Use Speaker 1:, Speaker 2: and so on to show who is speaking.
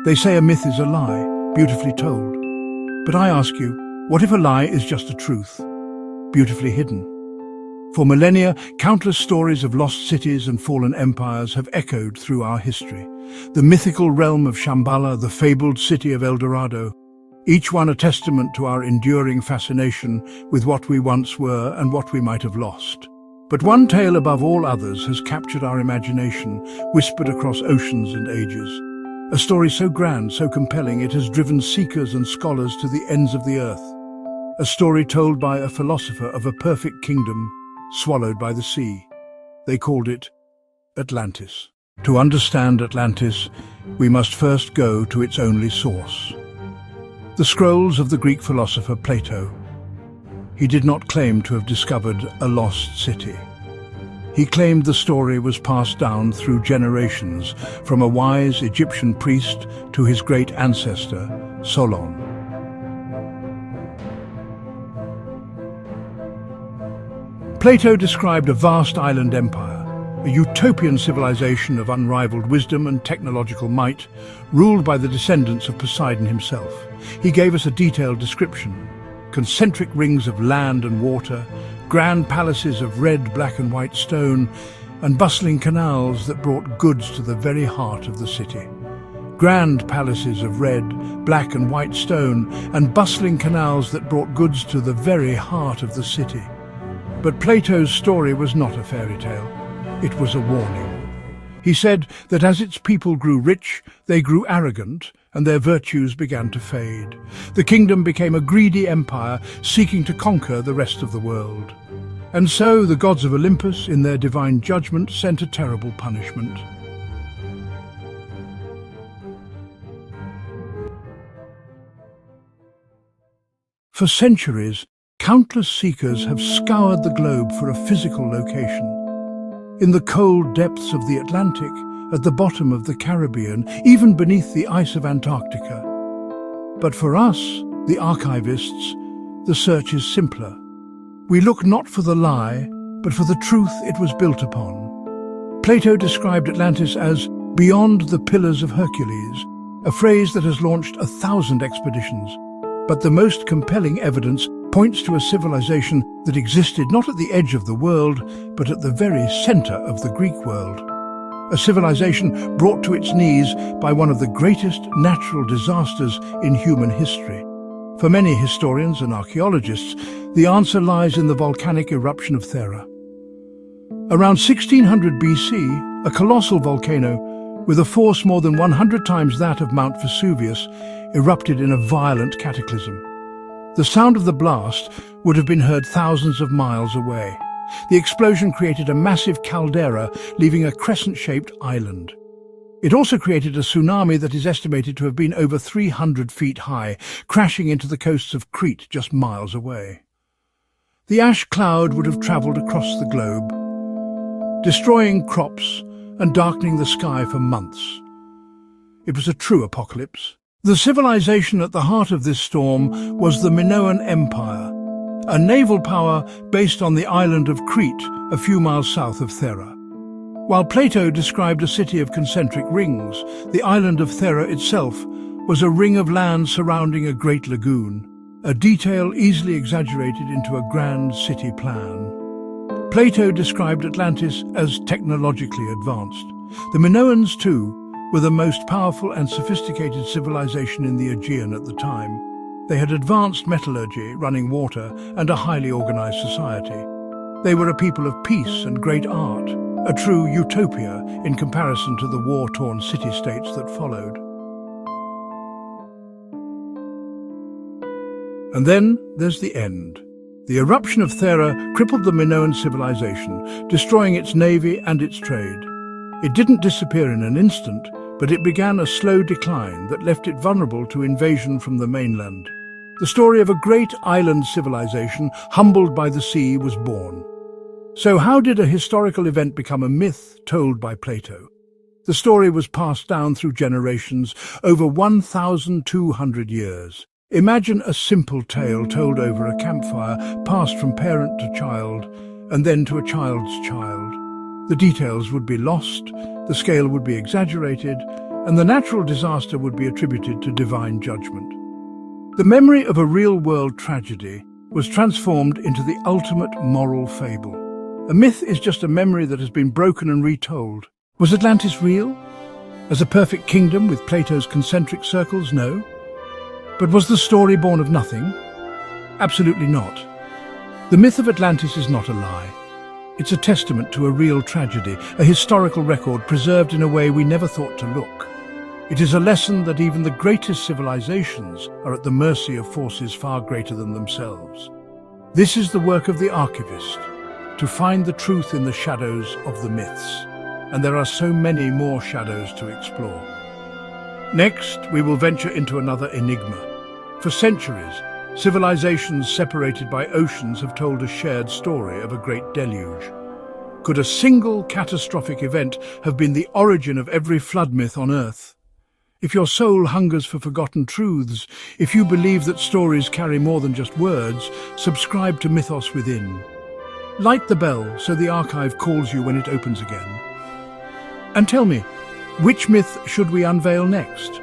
Speaker 1: They say a myth is a lie, beautifully told. But I ask you, what if a lie is just a truth, beautifully hidden? For millennia, countless stories of lost cities and fallen empires have echoed through our history. The mythical realm of Shambhala, the fabled city of El Dorado, each one a testament to our enduring fascination with what we once were and what we might have lost. But one tale above all others has captured our imagination, whispered across oceans and ages. A story so grand, so compelling, it has driven seekers and scholars to the ends of the earth. A story told by a philosopher of a perfect kingdom swallowed by the sea. They called it Atlantis. To understand Atlantis, we must first go to its only source. The scrolls of the Greek philosopher Plato. He did not claim to have discovered a lost city. He claimed the story was passed down through generations, from a wise Egyptian priest to his great ancestor, Solon. Plato described a vast island empire, a utopian civilization of unrivaled wisdom and technological might, ruled by the descendants of Poseidon himself. He gave us a detailed description: concentric rings of land and water, grand palaces of red, black and white stone, and bustling canals that brought goods to the very heart of the city. Grand palaces of red, black and white stone, and bustling canals that brought goods to the very heart of the city. But Plato's story was not a fairy tale. It was a warning. He said that as its people grew rich, they grew arrogant, and their virtues began to fade. The kingdom became a greedy empire, seeking to conquer the rest of the world. And so the gods of Olympus, in their divine judgment, sent a terrible punishment. For centuries, countless seekers have scoured the globe for a physical location. In the cold depths of the Atlantic, at the bottom of the Caribbean, even beneath the ice of Antarctica. But for us, the archivists, the search is simpler. We look not for the lie, but for the truth it was built upon. Plato described Atlantis as beyond the Pillars of Hercules, a phrase that has launched 1,000 expeditions. But the most compelling evidence points to a civilization that existed not at the edge of the world, but at the very center of the Greek world. A civilization brought to its knees by one of the greatest natural disasters in human history. For many historians and archaeologists, the answer lies in the volcanic eruption of Thera. Around 1600 BC, a colossal volcano, with a force more than 100 times that of Mount Vesuvius, erupted in a violent cataclysm. The sound of the blast would have been heard thousands of miles away. The explosion created a massive caldera, leaving a crescent-shaped island. It also created a tsunami that is estimated to have been over 300 feet high, crashing into the coasts of Crete just miles away. The ash cloud would have travelled across the globe, destroying crops and darkening the sky for months. It was a true apocalypse. The civilization at the heart of this storm was the Minoan Empire, a naval power based on the island of Crete, a few miles south of Thera. While Plato described a city of concentric rings, the island of Thera itself was a ring of land surrounding a great lagoon, a detail easily exaggerated into a grand city plan. Plato described Atlantis as technologically advanced. The Minoans, too, were the most powerful and sophisticated civilization in the Aegean at the time. They had advanced metallurgy, running water, and a highly organized society. They were a people of peace and great art, a true utopia in comparison to the war-torn city-states that followed. And then there's the end. The eruption of Thera crippled the Minoan civilization, destroying its navy and its trade. It didn't disappear in an instant, but it began a slow decline that left it vulnerable to invasion from the mainland. The story of a great island civilization, humbled by the sea, was born. So how did a historical event become a myth told by Plato? The story was passed down through generations, over 1,200 years. Imagine a simple tale told over a campfire, passed from parent to child, and then to a child's child. The details would be lost, the scale would be exaggerated, and the natural disaster would be attributed to divine judgment. The memory of a real-world tragedy was transformed into the ultimate moral fable. A myth is just a memory that has been broken and retold. Was Atlantis real? As a perfect kingdom with Plato's concentric circles? No. But was the story born of nothing? Absolutely not. The myth of Atlantis is not a lie. It's a testament to a real tragedy, a historical record preserved in a way we never thought to look. It is a lesson that even the greatest civilizations are at the mercy of forces far greater than themselves. This is the work of the archivist, to find the truth in the shadows of the myths. And there are so many more shadows to explore. Next, we will venture into another enigma. For centuries, civilizations separated by oceans have told a shared story of a great deluge. Could a single catastrophic event have been the origin of every flood myth on Earth? If your soul hungers for forgotten truths, if you believe that stories carry more than just words, subscribe to Mythos Within. Light the bell so the archive calls you when it opens again. And tell me, which myth should we unveil next?